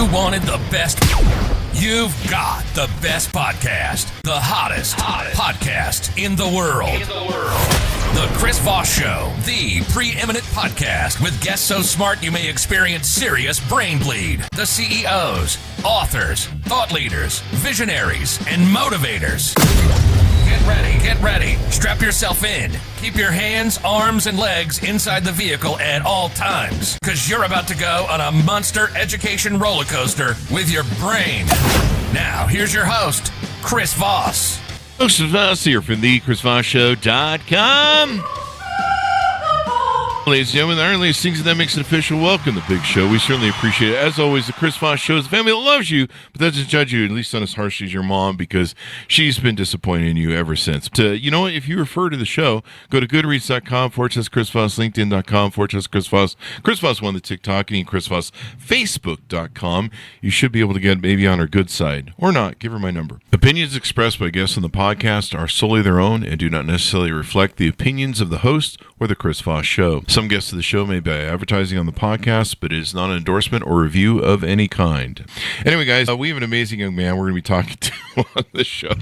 you wanted the best, you've got the best podcast, the hottest podcast in the world. The Chris Voss Show, the preeminent podcast with guests so smart you may experience serious brain bleed. The CEOs, authors, thought leaders, visionaries, and motivators. Get ready. Strap yourself in. Keep your hands, arms, and legs inside the vehicle at all times, because you're about to go on a monster education roller coaster with your brain. Now, here's your host, Chris Voss. Chris Voss here from the ChrisVossShow.com. Ladies and gentlemen, the earliest things that makes it official. Welcome to the big show. We certainly appreciate it. As always, the Chris Voss Show is a family that loves you, but doesn't judge you, at least not as harshly as your mom, because she's been disappointing in you ever since. You know what? If you refer to the show, go to goodreads.com/Chris Voss, LinkedIn.com/Chris Voss, Chris Voss on the TikTok, and Chris Voss, Facebook.com. You should be able to get maybe on her good side, or not. Give her my number. Opinions expressed by guests on the podcast are solely their own and do not necessarily reflect the opinions of the host or the Chris Voss Show. Some guests of the show may be advertising on the podcast, but it is not an endorsement or review of any kind. Anyway, guys, we have an amazing young man we're going to be talking to on the show.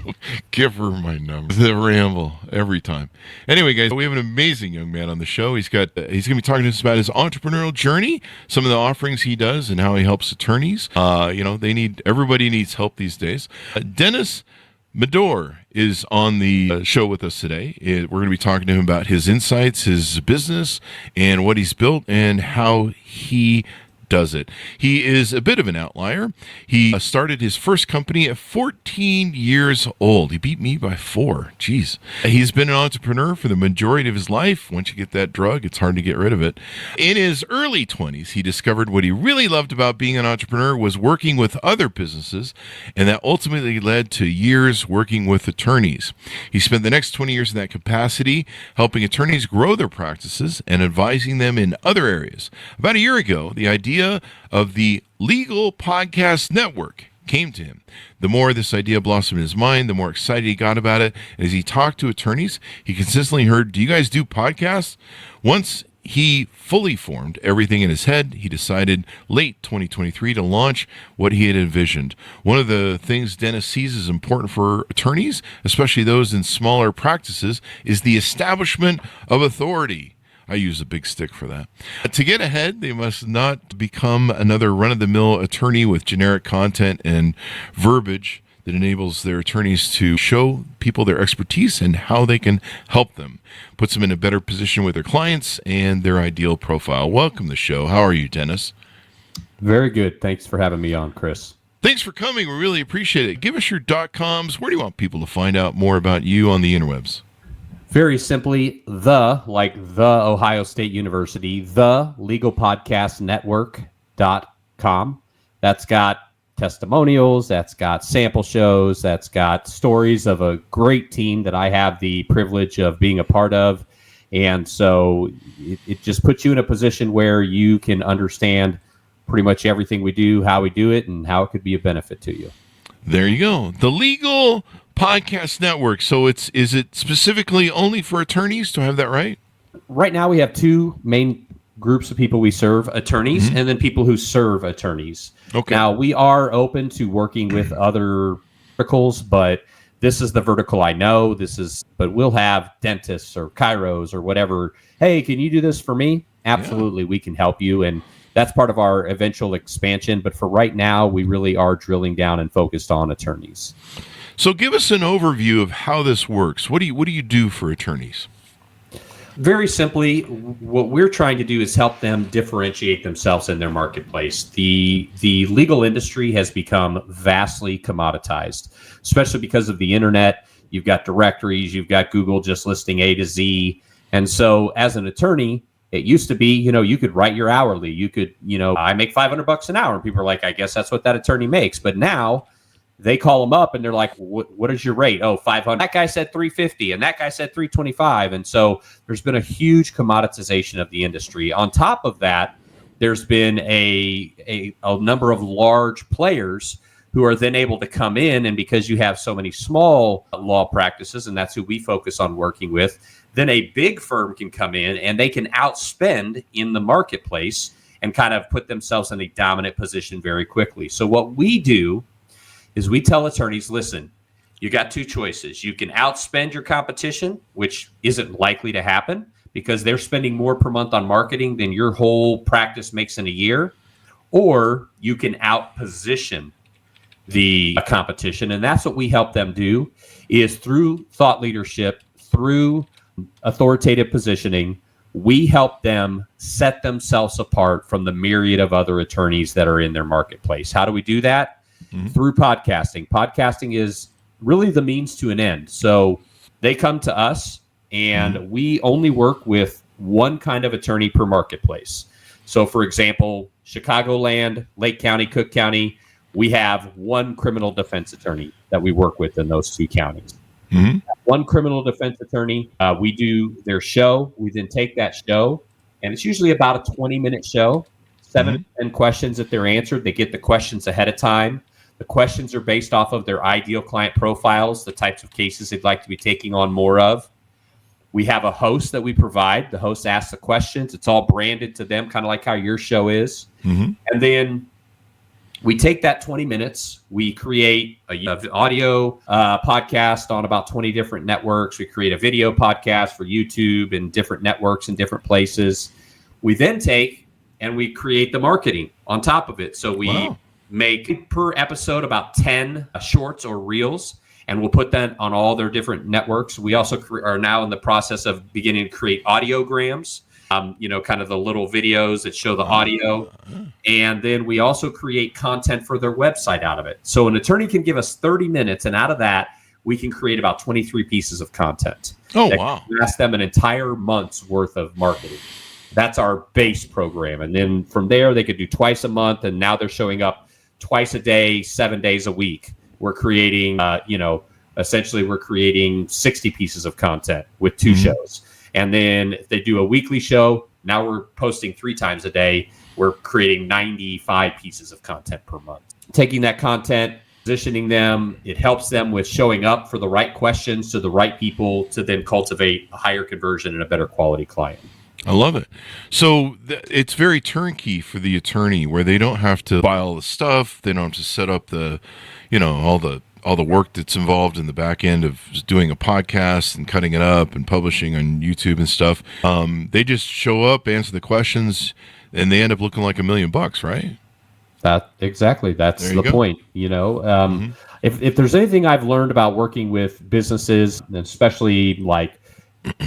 Give her my number. The ramble every time. Anyway, guys, we have an amazing young man on the show. He's going to be talking to us about his entrepreneurial journey, some of the offerings he does, and how he helps attorneys. Everybody needs help these days. Dennis Medor is on the show with us today. We're going to be talking to him about his insights, his business, and what he's built, and how he does it. He is a bit of an outlier. He started his first company at 14 years old. He beat me by 4. Jeez. He's been an entrepreneur for the majority of his life. Once you get that drug, it's hard to get rid of it. In his early 20s, he discovered what he really loved about being an entrepreneur was working with other businesses, and that ultimately led to years working with attorneys. He spent the next 20 years in that capacity, helping attorneys grow their practices and advising them in other areas. About a year ago, the idea of the Legal Podcast Network came to him. The more this idea blossomed in his mind, the more excited he got about it. And as he talked to attorneys, he consistently heard, "Do you guys do podcasts?" Once he fully formed everything in his head, he decided late 2023 to launch what he had envisioned. One of the things Dennis sees as important for attorneys, especially those in smaller practices, is the establishment of authority. I use a big stick for that. To get ahead, they must not become another run-of-the-mill attorney with generic content and verbiage that enables their attorneys to show people their expertise and how they can help them. Puts them in a better position with their clients and their ideal profile. Welcome to the show. How are you, Dennis? Very good. Thanks for having me on, Chris. Thanks for coming. We really appreciate it. Give us your .coms. Where do you want people to find out more about you on the interwebs? Very simply, the Ohio State University, the legalpodcastnetwork.com. That's got testimonials, that's got sample shows, that's got stories of a great team that I have the privilege of being a part of. And so it just puts you in a position where you can understand pretty much everything we do, how we do it, and how it could be a benefit to you. There you go. The Legal Podcast Network. So is it specifically only for attorneys? Do I have that right? Right now we have 2 main groups of people we serve, attorneys and then people who serve attorneys. Okay. Now we are open to working with other verticals, but this is the vertical I know. But we'll have dentists or chiros or whatever. Hey, can you do this for me? Absolutely. Yeah. We can help you. And that's part of our eventual expansion. But for right now, we really are drilling down and focused on attorneys. So give us an overview of how this works. What do you do for attorneys? Very simply, what we're trying to do is help them differentiate themselves in their marketplace. The legal industry has become vastly commoditized, especially because of the internet. You've got directories, you've got Google just listing A to Z. And so as an attorney, it used to be, you could write your hourly. You could, I make $500 an hour. And people are like, I guess that's what that attorney makes. But now they call them up and they're like, what is your rate? Oh, $500. That guy said $350 and that guy said $325. And so there's been a huge commoditization of the industry. On top of that, there's been a number of large players who are then able to come in, and because you have so many small law practices, and that's who we focus on working with, then a big firm can come in and they can outspend in the marketplace, and kind of put themselves in a dominant position very quickly. So what we do is we tell attorneys, listen, you got two choices. You can outspend your competition, which isn't likely to happen because they're spending more per month on marketing than your whole practice makes in a year, or you can outposition the competition. And that's what we help them do, is through thought leadership, through authoritative positioning, we help them set themselves apart from the myriad of other attorneys that are in their marketplace. How do we do that? Through podcasting. Podcasting is really the means to an end. So they come to us, and we only work with one kind of attorney per marketplace. So, for example, Chicagoland, Lake County, Cook County, we have one criminal defense attorney that we work with in those two counties. One criminal defense attorney, we do their show. We then take that show, and it's usually about a 20-minute show, 7 to 10 questions that they're answered. They get the questions ahead of time. The questions are based off of their ideal client profiles, the types of cases they'd like to be taking on more of. We have a host that we provide. The host asks the questions. It's all branded to them, kind of like how your show is. And then we take that 20 minutes. We create an audio podcast on about 20 different networks. We create a video podcast for YouTube and different networks in different places. We then take and we create the marketing on top of it. So we make per episode about 10 shorts or reels, and we'll put that on all their different networks. We also are now in the process of beginning to create audiograms, kind of the little videos that show the audio. And then we also create content for their website out of it. So an attorney can give us 30 minutes, and out of that, we can create about 23 pieces of content. That lasts them an entire month's worth of marketing. That's our base program. And then from there, they could do twice a month, and now they're showing up twice a day, 7 days a week. We're creating, essentially we're creating 60 pieces of content with 2 shows. And then if they do a weekly show, now we're posting 3 times a day. We're creating 95 pieces of content per month. Taking that content, positioning them, it helps them with showing up for the right questions to the right people to then cultivate a higher conversion and a better quality client. I love it. So it's very turnkey for the attorney, where they don't have to buy all the stuff. They don't have to set up the, all the work that's involved in the back end of doing a podcast and cutting it up and publishing on YouTube and stuff. They just show up, answer the questions, and they end up looking like $1 million, right? Exactly. That's the point. If there's anything I've learned about working with businesses, and especially like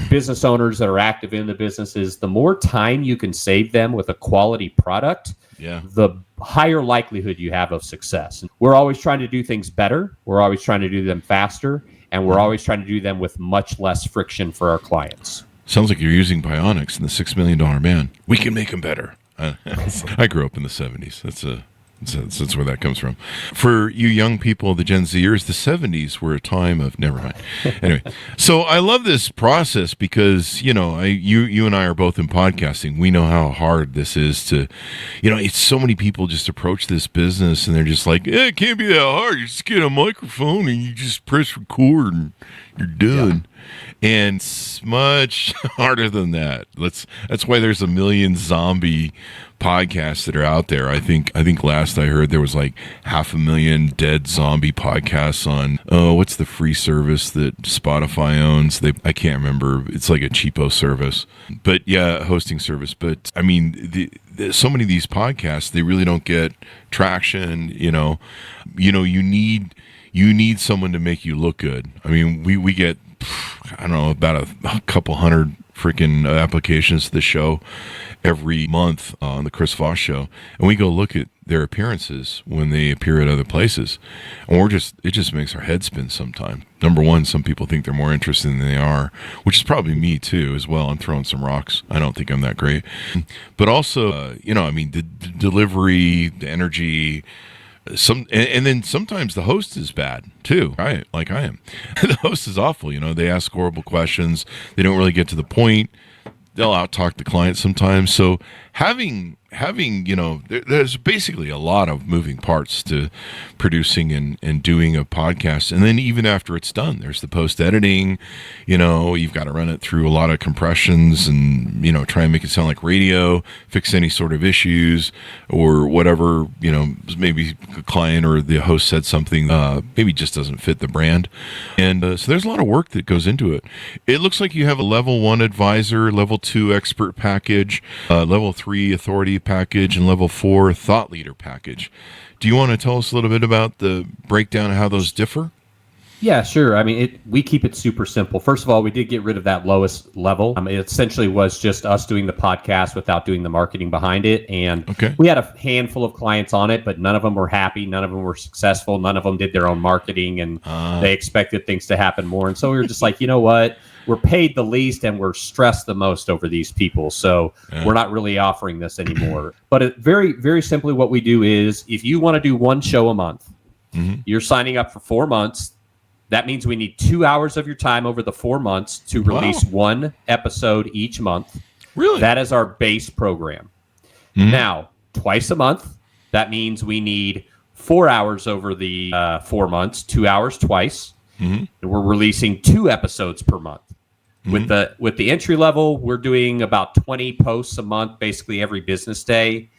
business owners that are active in the businesses, the more time you can save them with a quality product, the higher likelihood you have of success. We're always trying to do things better. We're always trying to do them faster, and we're always trying to do them with much less friction for our clients. Sounds like you're using bionics in the $6 Million Man. We can make them better. I grew up in the 70s. That's where that comes from. For you young people, the Gen Zers, the 70s were a time of never mind. Anyway, so I love this process because, you and I are both in podcasting. We know how hard this is to, it's so many people just approach this business and they're just like, it can't be that hard. You just get a microphone and you just press record and you're done. And it's much harder than that. That's why there's 1 million zombie podcasts that are out there. I think last I heard there was like 500,000 dead zombie podcasts on what's the free service that Spotify owns? I can't remember. It's like a cheapo service, but hosting service. But I mean, so many of these podcasts, they really don't get traction. You need someone to make you look good. I mean, we get, I don't know, about a couple hundred freaking applications to the show every month on the Chris Voss Show, and we go look at their appearances when they appear at other places, and it just makes our head spin sometimes. Number one, some people think they're more interesting than they are, which is probably me too as well. I'm throwing some rocks. I don't think I'm that great, but also, the delivery, the energy. And then sometimes the host is bad too, right? Like I am. The host is awful. They ask horrible questions. They don't really get to the point. They'll out-talk the client sometimes. So having having, there's basically a lot of moving parts to producing and doing a podcast. And then even after it's done, there's the post editing, you've got to run it through a lot of compressions and, try and make it sound like radio, fix any sort of issues or whatever, maybe the client or the host said something, maybe just doesn't fit the brand. And so there's a lot of work that goes into it. It looks like you have a level 1 advisor, level 2 expert package, level 3 authority package, and level 4 thought leader package. Do you want to tell us a little bit about the breakdown of how those differ? Yeah, sure. I mean, we keep it super simple. First of all, we did get rid of that lowest level. It essentially was just us doing the podcast without doing the marketing behind it. And we had a handful of clients on it, but none of them were happy. None of them were successful. None of them did their own marketing, and they expected things to happen more. And so we were just like, you know what? We're paid the least and we're stressed the most over these people. So we're not really offering this anymore. But very, very simply, what we do is if you want to do one show a month, you're signing up for 4 months. That means we need 2 hours of your time over the 4 months to release one episode each month. Really? That is our base program. Now, twice a month, that means we need 4 hours over the 4 months, 2 hours twice. And we're releasing 2 episodes per month. With the entry level, we're doing about 20 posts a month, basically every business day.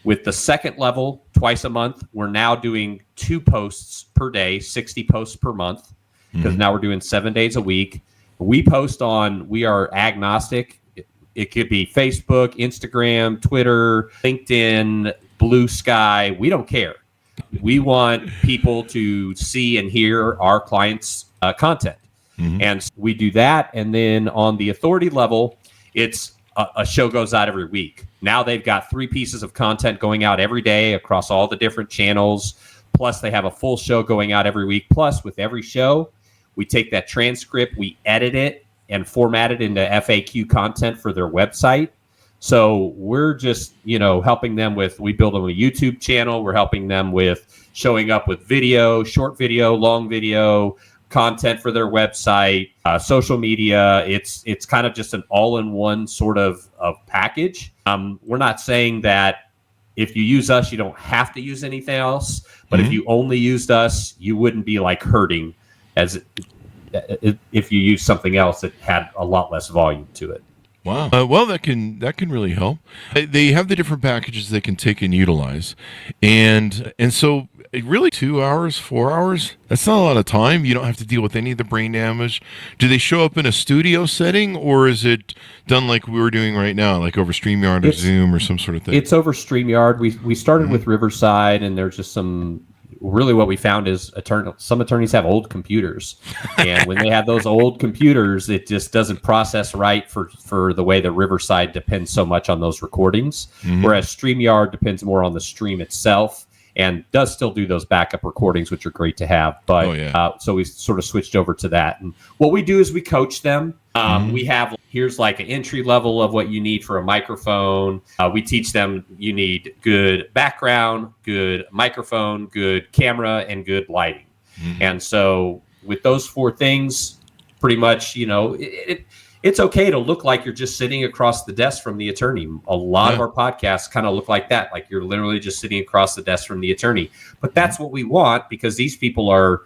With the second level, twice a month, we're now doing 2 posts per day, 60 posts per month, because now we're doing 7 days a week. We are agnostic. It could be Facebook, Instagram, Twitter, LinkedIn, Blue Sky. We don't care. We want people to see and hear our clients' content. And we do that. And then on the authority level, it's a show goes out every week. Now they've got 3 pieces of content going out every day across all the different channels. Plus, they have a full show going out every week. Plus, with every show, we take that transcript, we edit it, and format it into FAQ content for their website. So we're just, helping them with, we build them a YouTube channel. We're helping them with showing up with video, short video, long video, content for their website, social media. It's kind of just an all-in-one sort of package. We're not saying that if you use us, you don't have to use anything else. But if you only used us, you wouldn't be like hurting as if you use something else that had a lot less volume to it. Wow. Well, that can really help. They have the different packages they can take and utilize, and so really 2 hours, 4 hours. That's not a lot of time. You don't have to deal with any of the brain damage. Do they show up in a studio setting, or is it done like we were doing right now, like over StreamYard or Zoom or some sort of thing? It's over StreamYard. We started with Riverside, and there's just some. Really, what we found is some attorneys have old computers, and when they have those old computers, it just doesn't process right for the way the Riverside depends so much on those recordings. Whereas StreamYard depends more on the stream itself and does still do those backup recordings, which are great to have. But so we sort of switched over to that. And what we do is we coach them. We have, here's like an entry level of what you need for a microphone. We teach them you need good background, good microphone, good camera, and good lighting. And so with those 4 things, pretty much, it's okay to look like you're just sitting across the desk from the attorney. A lot of our podcasts kind of look like that, like you're literally just sitting across the desk from the attorney. But that's what we want, because these people are,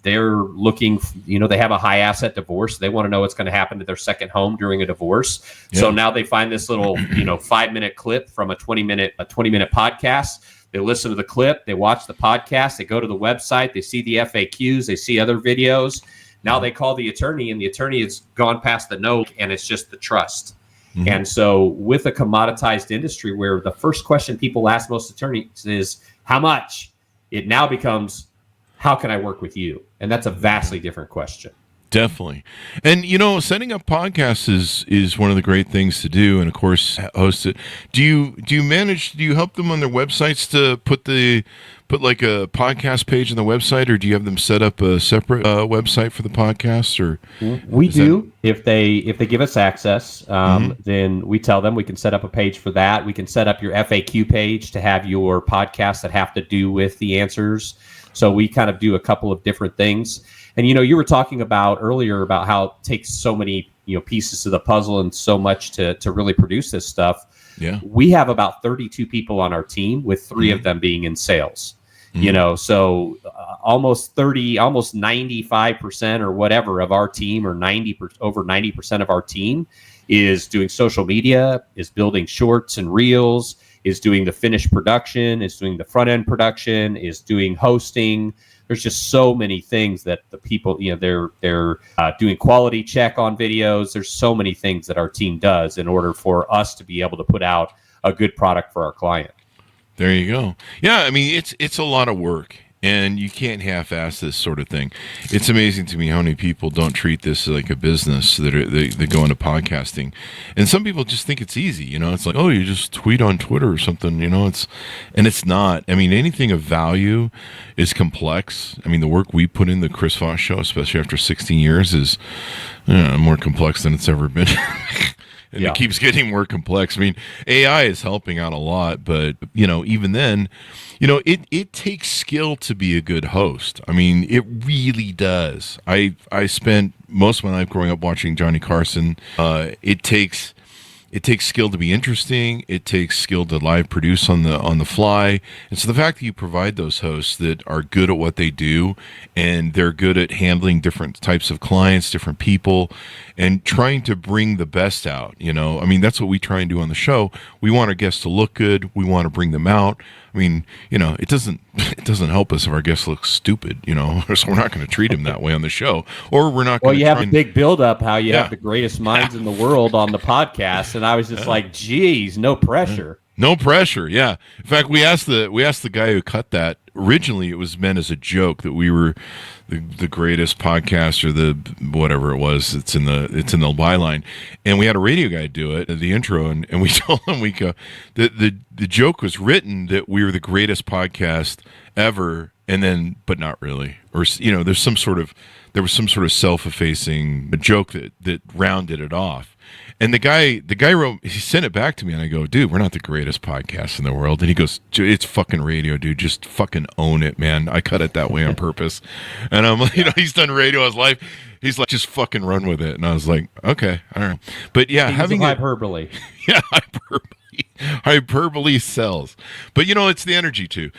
they're looking, they have a high asset divorce. They want to know what's going to happen to their second home during a divorce. So now they find this little, 5-minute clip from a 20-minute podcast. They listen to the clip, they watch the podcast, they go to the website, they see the FAQs, they see other videos. Now they call the attorney, and the attorney has gone past the note, and it's just the trust. And so with a commoditized industry where the first question people ask most attorneys is, how much? It now becomes, how can I work with you? And that's a vastly different question. Definitely. And, setting up podcasts is one of the great things to do. And of course, host it. Do you help them on their websites to put like a podcast page on the website, or do you have them set up a separate website for the podcast? Or we do. If they give us access, then we tell them we can set up a page for that. We can set up your FAQ page to have your podcasts that have to do with the answers. So we kind of do a couple of different things. And, you were talking about earlier about how it takes so many, pieces to the puzzle and so much to really produce this stuff. Yeah. We have about 32 people on our team, with 3 of them being in sales. So almost 95% or whatever of our team, or over 90% of our team is doing social media, is building shorts and reels, is doing the finished production, is doing the front end production, is doing hosting. There's just so many things that the people, they're doing quality check on videos. There's so many things that our team does in order for us to be able to put out a good product for our client. There you go. Yeah, I mean, it's a lot of work, and you can't half-ass this sort of thing. It's amazing to me how many people don't treat this like a business that go into podcasting, and some people just think it's easy. It's like, oh, you just tweet on Twitter or something. It's not. I mean, anything of value is complex. I mean, the work we put in the Chris Voss Show, especially after 16 years, is more complex than it's ever been. And it keeps getting more complex. I mean, AI is helping out a lot, but, even then, it takes skill to be a good host. I mean, it really does. I spent most of my life growing up watching Johnny Carson. It takes skill to be interesting. It takes skill to live produce on the fly. And so the fact that you provide those hosts that are good at what they do, and they're good at handling different types of clients, different people, and trying to bring the best out, I mean, that's what we try and do on the show. We want our guests to look good. We want to bring them out. I mean, it doesn't help us if our guests look stupid, so we're not going to treat them that way on the show, or we're not going to. Well, you have a big build-up how you have the greatest minds in the world on the podcast, and I was just like, geez, no pressure. No pressure, yeah. In fact, we asked the guy who cut that. Originally, it was meant as a joke that we were the greatest podcast, or the whatever it was. It's in the byline, and we had a radio guy do it, the intro, and we told him, we go, the joke was written that we were the greatest podcast ever, and then, but not really, or there was some sort of self-effacing joke that rounded it off. And the guy wrote, he sent it back to me, and I go, dude, we're not the greatest podcast in the world. And he goes, it's fucking radio, dude. Just fucking own it, man. I cut it that way on purpose. And I'm like, he's done radio his life. He's like, just fucking run with it. And I was like, okay, all right. But yeah, having hyperbole. Yeah, hyperbole sells. But it's the energy too.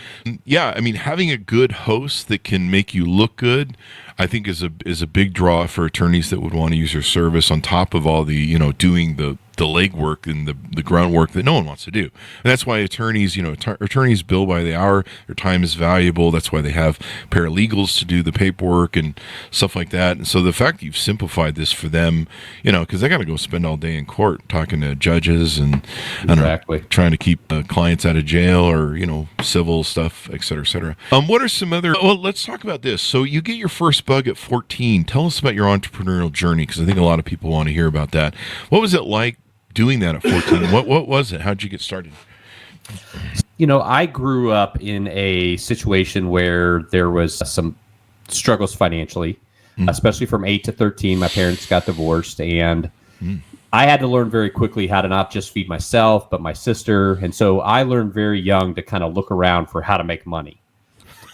Yeah, I mean, having a good host that can make you look good, I think is a big draw for attorneys that would want to use your service, on top of all the doing the legwork and the groundwork that no one wants to do. And that's why attorneys bill by the hour. Their time is valuable. That's why they have paralegals to do the paperwork and stuff like that. And so the fact that you've simplified this for them, because they got to go spend all day in court talking to judges and trying to keep clients out of jail, or civil stuff, et cetera, et cetera. What are some other? Well, let's talk about this. So you get your first bug at 14. Tell us about your entrepreneurial journey, because I think a lot of people want to hear about that. What was it like doing that at 14? What was it? How did you get started? I grew up in a situation where there was some struggles financially, especially from 8 to 13. My parents got divorced, and I had to learn very quickly how to not just feed myself, but my sister. And so I learned very young to kind of look around for how to make money.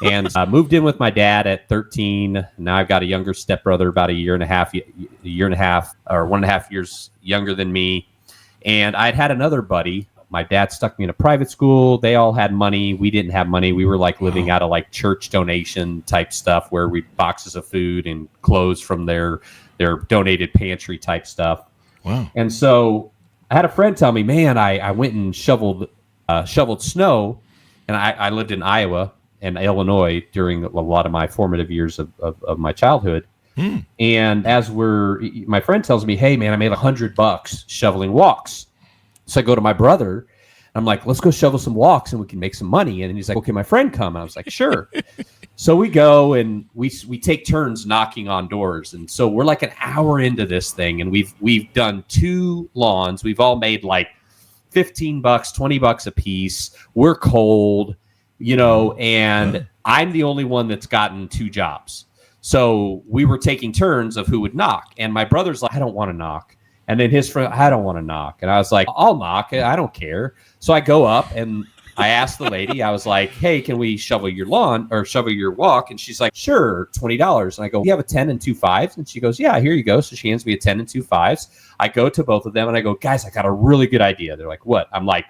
And I moved in with my dad at 13. Now I've got a younger stepbrother, about a year and a half or 1.5 years younger than me. And I'd had another buddy. My dad stuck me in a private school. They all had money. We didn't have money. We were like living out of like church donation type stuff, where we boxes of food and clothes from their donated pantry type stuff. Wow. And so I had a friend tell me, man, I went and shoveled snow, and I lived in Iowa and Illinois during a lot of my formative years of my childhood. And my friend tells me, hey man, I made $100 shoveling walks. So I go to my brother, and I'm like, let's go shovel some walks and we can make some money. And he's like, okay, my friend come. And I was like, sure. So we go and we take turns knocking on doors. And so we're like an hour into this thing, and we've done 2 lawns. We've all made like $15, $20 a piece. We're cold, and I'm the only one that's gotten 2 jobs. So we were taking turns of who would knock. And my brother's like, I don't want to knock. And then his friend, I don't want to knock. And I was like, I'll knock. I don't care. So I go up, and I asked the lady, I was like, hey, can we shovel your lawn or shovel your walk? And she's like, sure, $20. And I go, you have a 10 and 2 5s? And she goes, yeah, here you go. So she hands me a 10 and 2 5s. I go to both of them and I go, guys, I got a really good idea. They're like, what? I'm like,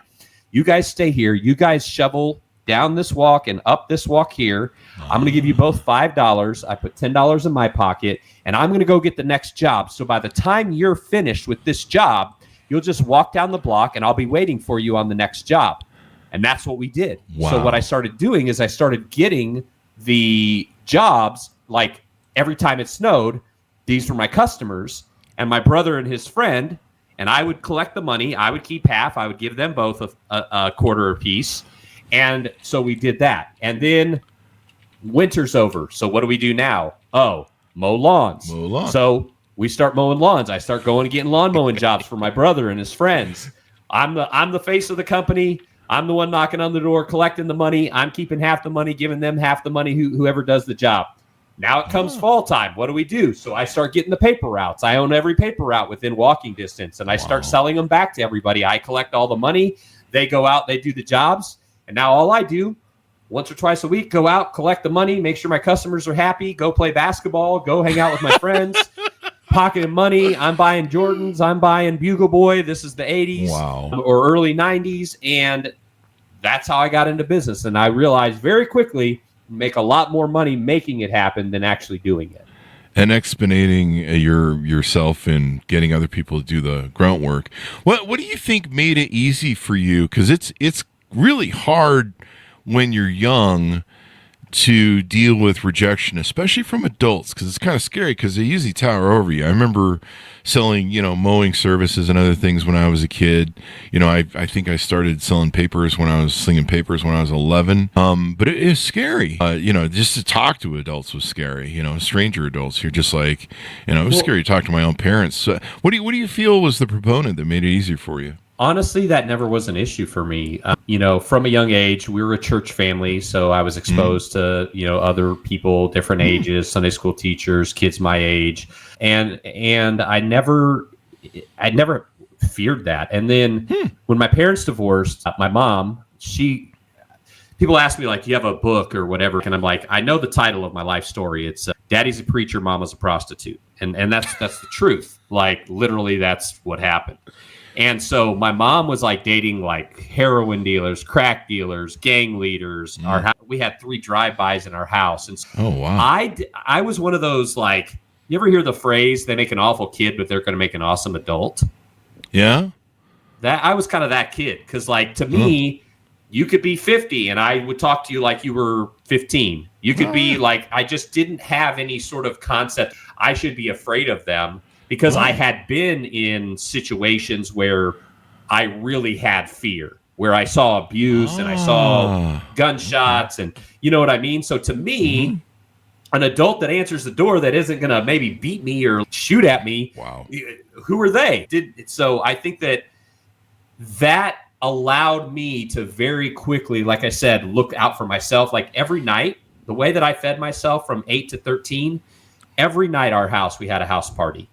you guys stay here. You guys shovel down this walk and up this walk here. I'm going to give you both $5. I put $10 in my pocket, and I'm going to go get the next job. So by the time you're finished with this job, you'll just walk down the block, and I'll be waiting for you on the next job. And that's what we did. Wow. So what I started doing is I started getting the jobs, like every time it snowed, these were my customers, and my brother and his friend, and I would collect the money. I would keep half. I would give them both a quarter apiece. And so we did that. And then winter's over. So what do we do now? Oh, mow lawns. Mow lawns. So we start mowing lawns. I start going and getting lawn mowing jobs for my brother and his friends. I'm the face of the company. I'm the one knocking on the door, collecting the money. I'm keeping half the money, giving them half the money, whoever does the job. Now it comes fall time. What do we do? So I start getting the paper routes. I own every paper route within walking distance, and I start selling them back to everybody. I collect all the money. They go out, they do the jobs. And now all I do, once or twice a week, go out, collect the money, make sure my customers are happy, go play basketball, go hang out with my friends, pocketing money. I'm buying Jordans. I'm buying Bugle Boy. This is the 80s or early 90s. And that's how I got into business. And I realized very quickly, make a lot more money making it happen than actually doing it. And exponenting yourself and getting other people to do the grunt work. What do you think made it easy for you? Because it's really hard when you're young to deal with rejection, especially from adults, because it's kind of scary because they usually tower over you. I remember selling, mowing services and other things when I was a kid. I think I started selling papers when I was slinging papers when I was 11. But it is scary. Just to talk to adults was scary. Stranger adults. You're just like, it was scary to talk to my own parents. So what do you feel was the proponent that made it easier for you? Honestly, that never was an issue for me. From a young age, we were a church family, so I was exposed to, other people, different ages, Sunday school teachers, kids my age, and I never feared that. And then when my parents divorced, my mom, people ask me, like, do you have a book or whatever? And I'm like, I know the title of my life story. It's Daddy's a Preacher, Mama's a Prostitute. And that's the truth. Like, literally, that's what happened. And so my mom was like dating like heroin dealers, crack dealers, gang leaders. We had 3 drive-bys in our house. And so I was one of those, like, you ever hear the phrase, they make an awful kid, but they're going to make an awesome adult? Yeah. I was kind of that kid. Because, like, to me, you could be 50 and I would talk to you like you were 15. You could be like, I just didn't have any sort of concept I should be afraid of them. Because I had been in situations where I really had fear, where I saw abuse and I saw gunshots and you know what I mean? So to me, an adult that answers the door that isn't going to maybe beat me or shoot at me, who are they? So I think that allowed me to very quickly, like I said, look out for myself. Like every night, the way that I fed myself from 8 to 13, every night our house, we had a house party.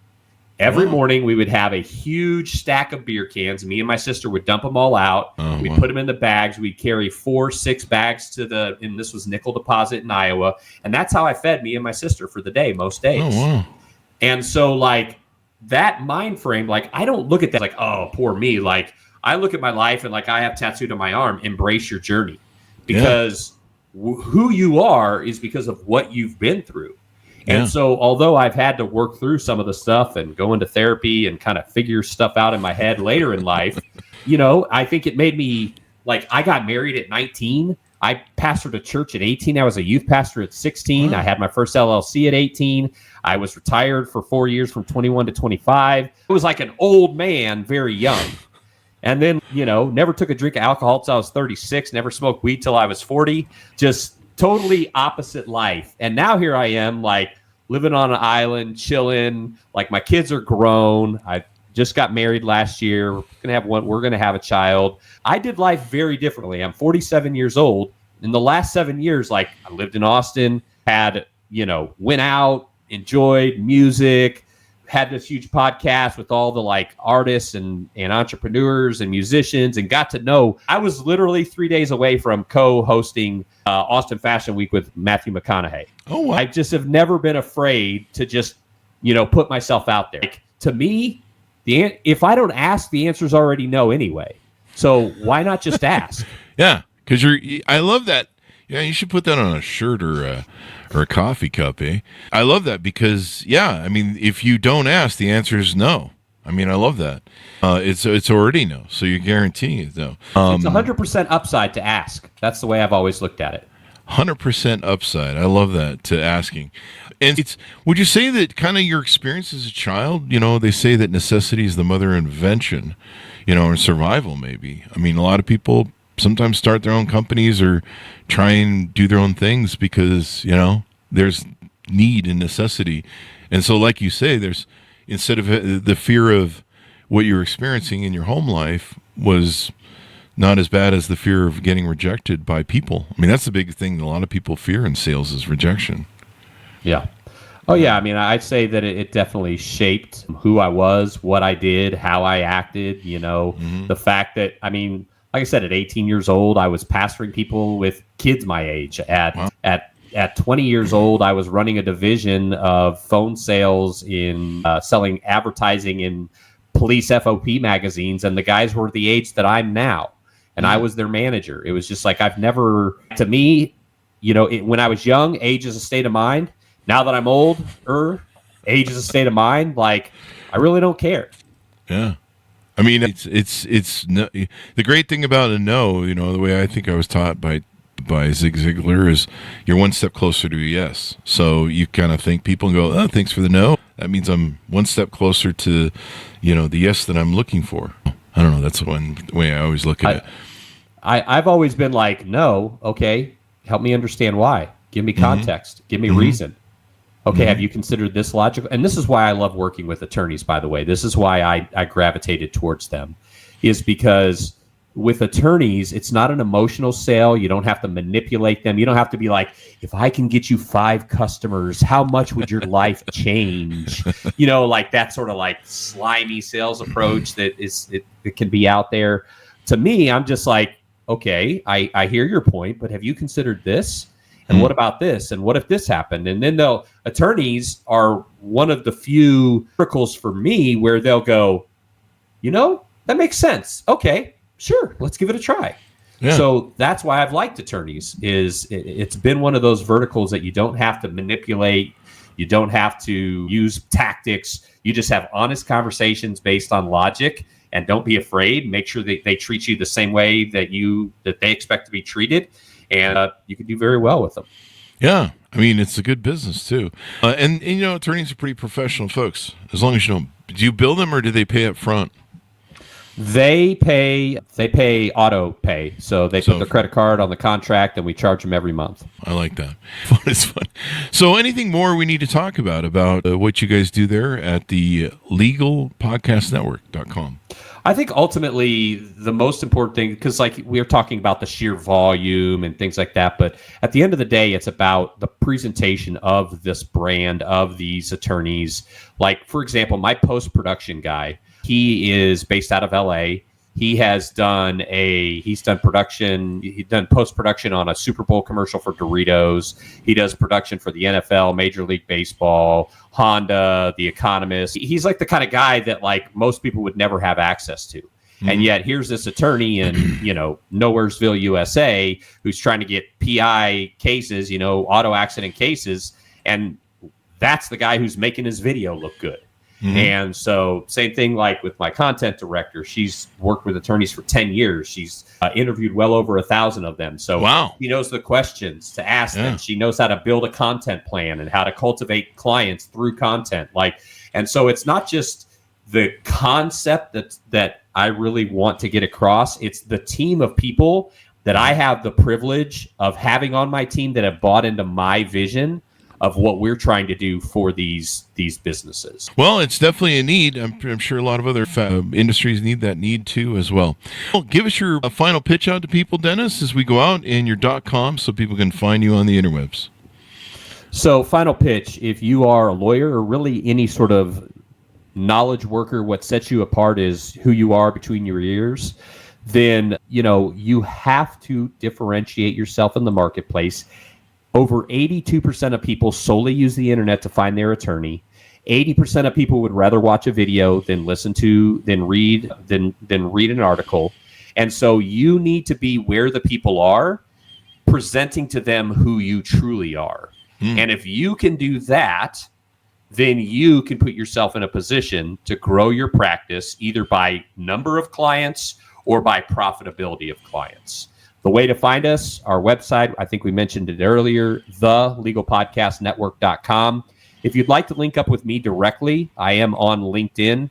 Every morning we would have a huge stack of beer cans. Me and my sister would dump them all out. We'd put them in the bags. We'd carry 4-6 bags and this was Nickel Deposit in Iowa. And that's how I fed me and my sister for the day, most days. And so like that mind frame, like I don't look at that like, oh, poor me. Like I look at my life and like I have tattooed on my arm, embrace your journey. Because who you are is because of what you've been through. And so although I've had to work through some of the stuff and go into therapy and kind of figure stuff out in my head later in life, I think it made me, like, I got married at 19. I pastored a church at 18. I was a youth pastor at 16. I had my first LLC at 18. I was retired for 4 years from 21 to 25. I was like an old man, very young. And then, never took a drink of alcohol till I was 36, never smoked weed till I was 40. Just totally opposite life. And now here I am, like living on an island, chilling. Like my kids are grown. I just got married last year. We're gonna have a child. I did life very differently. I'm 47 years old. In the last 7 years, like I lived in Austin, went out, enjoyed music, had this huge podcast with all the like artists and entrepreneurs and musicians, and got to know. I was literally 3 days away from co-hosting Austin Fashion Week with Matthew McConaughey. Oh, wow. I just have never been afraid to just, put myself out there. Like, to me, if I don't ask, the answer's already no anyway. So why not just ask? Yeah, because I love that. Yeah, you should put that on a shirt or a coffee cup, eh? I love that because, yeah, I mean, if you don't ask, the answer is no. I mean, I love that. It's already no, so you're guaranteeing it, no. It's 100% upside to ask. That's the way I've always looked at it. 100% upside. I love that, to asking. And would you say that kind of your experience as a child, they say that necessity is the mother of invention, or survival maybe. I mean, a lot of people sometimes start their own companies or try and do their own things because, there's need and necessity. And so, like you say, there's, instead of the fear of what you're experiencing in your home life was not as bad as the fear of getting rejected by people. I mean, that's the big thing that a lot of people fear in sales is rejection. Yeah. Oh, yeah. I mean, I'd say that it definitely shaped who I was, what I did, how I acted, the fact that, I mean, like I said, at 18 years old, I was pastoring people with kids my age. At 20 years old, I was running a division of phone sales in selling advertising in police FOP magazines, and the guys were the age that I'm now, and I was their manager. It was just like to me, when I was young, age is a state of mind. Now that I'm older, age is a state of mind. Like, I really don't care. Yeah. I mean, it's no, the great thing about a no, the way I think I was taught by Zig Ziglar is you're one step closer to a yes. So you kind of think people go, oh, thanks for the no. That means I'm one step closer to, the yes that I'm looking for. I don't know. That's one way I always look at it. I've always been like, no, okay, help me understand why. Give me context. Give me reason. Okay, have you considered this logical? And this is why I love working with attorneys, by the way. This is why I gravitated towards them, is because with attorneys, it's not an emotional sale. You don't have to manipulate them. You don't have to be like, if I can get you 5 customers, how much would your life change? Like that sort of like slimy sales approach that it can be out there. To me, I'm just like, okay, I hear your point, but have you considered this? And what about this? And what if this happened? And then attorneys are one of the few circles for me where they'll go, that makes sense. Okay, sure, let's give it a try. Yeah. So that's why I've liked attorneys. It's been one of those verticals that you don't have to manipulate. You don't have to use tactics. You just have honest conversations based on logic, and don't be afraid. Make sure that they treat you the same way that they expect to be treated. And you can do very well with them. Yeah. I mean, it's a good business, too. And attorneys are pretty professional folks. As long as do you bill them or do they pay up front? They pay auto pay. So they put their credit card on the contract and we charge them every month. I like that. Fun is fun. So anything more we need to talk about what you guys do there at the legalpodcastnetwork.com? I think ultimately the most important thing, because like we were talking about the sheer volume and things like that, but at the end of the day, it's about the presentation of this brand, of these attorneys. Like, for example, my post-production guy, he is based out of LA. He has done post-production on a Super Bowl commercial for Doritos. He does production for the NFL, Major League Baseball, Honda, The Economist. He's like the kind of guy that like most people would never have access to. And yet here's this attorney in, Nowheresville, USA, who's trying to get PI cases, auto accident cases. And that's the guy who's making his video look good. And so same thing like with my content director. She's worked with attorneys for 10 years. She's interviewed well over 1,000 of them. So she knows the questions to ask them. She knows how to build a content plan and how to cultivate clients through content. And so it's not just the concept that I really want to get across. It's the team of people that I have the privilege of having on my team that have bought into my vision of what we're trying to do for these businesses. Well, it's definitely a need. I'm sure a lot of other industries need that need too as well. Give us your final pitch out to people, Dennis, as we go out, and your .com so people can find you on the interwebs. So final pitch, if you are a lawyer or really any sort of knowledge worker, what sets you apart is who you are between your ears, then, you have to differentiate yourself in the marketplace. Over 82% of people solely use the internet to find their attorney. 80% of people would rather watch a video than read an article. And so you need to be where the people are, presenting to them who you truly are. And if you can do that, then you can put yourself in a position to grow your practice either by number of clients or by profitability of clients. The way to find us, our website, I think we mentioned it earlier, thelegalpodcastnetwork.com. If you'd like to link up with me directly, I am on LinkedIn.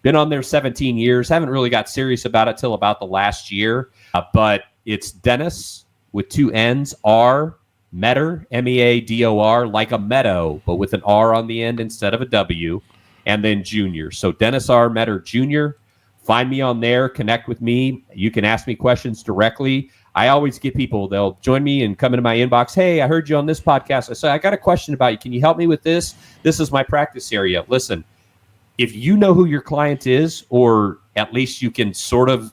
Been on there 17 years. Haven't really got serious about it till about the last year. But it's Dennis with 2 N's, R, Meador, Meador, like a meadow, but with an R on the end instead of a W, and then Junior. So Dennis R. Meador Jr. Find me on there. Connect with me. You can ask me questions directly. I always get people, they'll join me and come into my inbox. Hey, I heard you on this podcast. I say, I got a question about you. Can you help me with this? This is my practice area. Listen, if you know who your client is, or at least you can sort of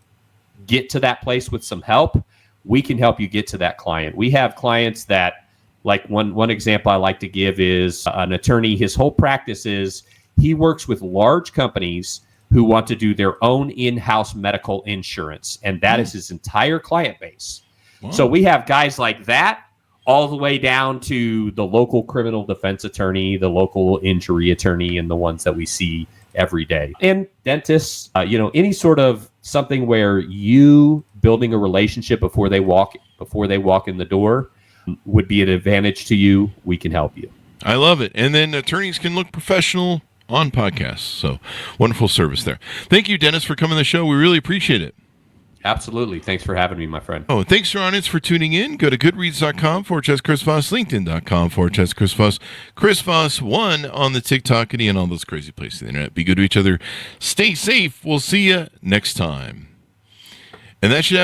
get to that place with some help, we can help you get to that client. We have clients that, like one example I like to give is an attorney. His whole practice is he works with large companies who want to do their own in-house medical insurance. And that is his entire client base. Wow. So we have guys like that all the way down to the local criminal defense attorney, the local injury attorney, and the ones that we see every day. And dentists, any sort of something where you building a relationship before they walk in the door would be an advantage to you. We can help you. I love it. And then attorneys can look professional on podcasts. So wonderful service there. Thank you, Dennis, for coming on the show. We really appreciate it. Absolutely. Thanks for having me, my friend. Oh, thanks, your audience, for tuning in. Go to goodreads.com/Chris Voss, LinkedIn.com/Chris Voss, Chris Voss 1 on the TikTok and all those crazy places on the internet. Be good to each other. Stay safe. We'll see you next time. And that should have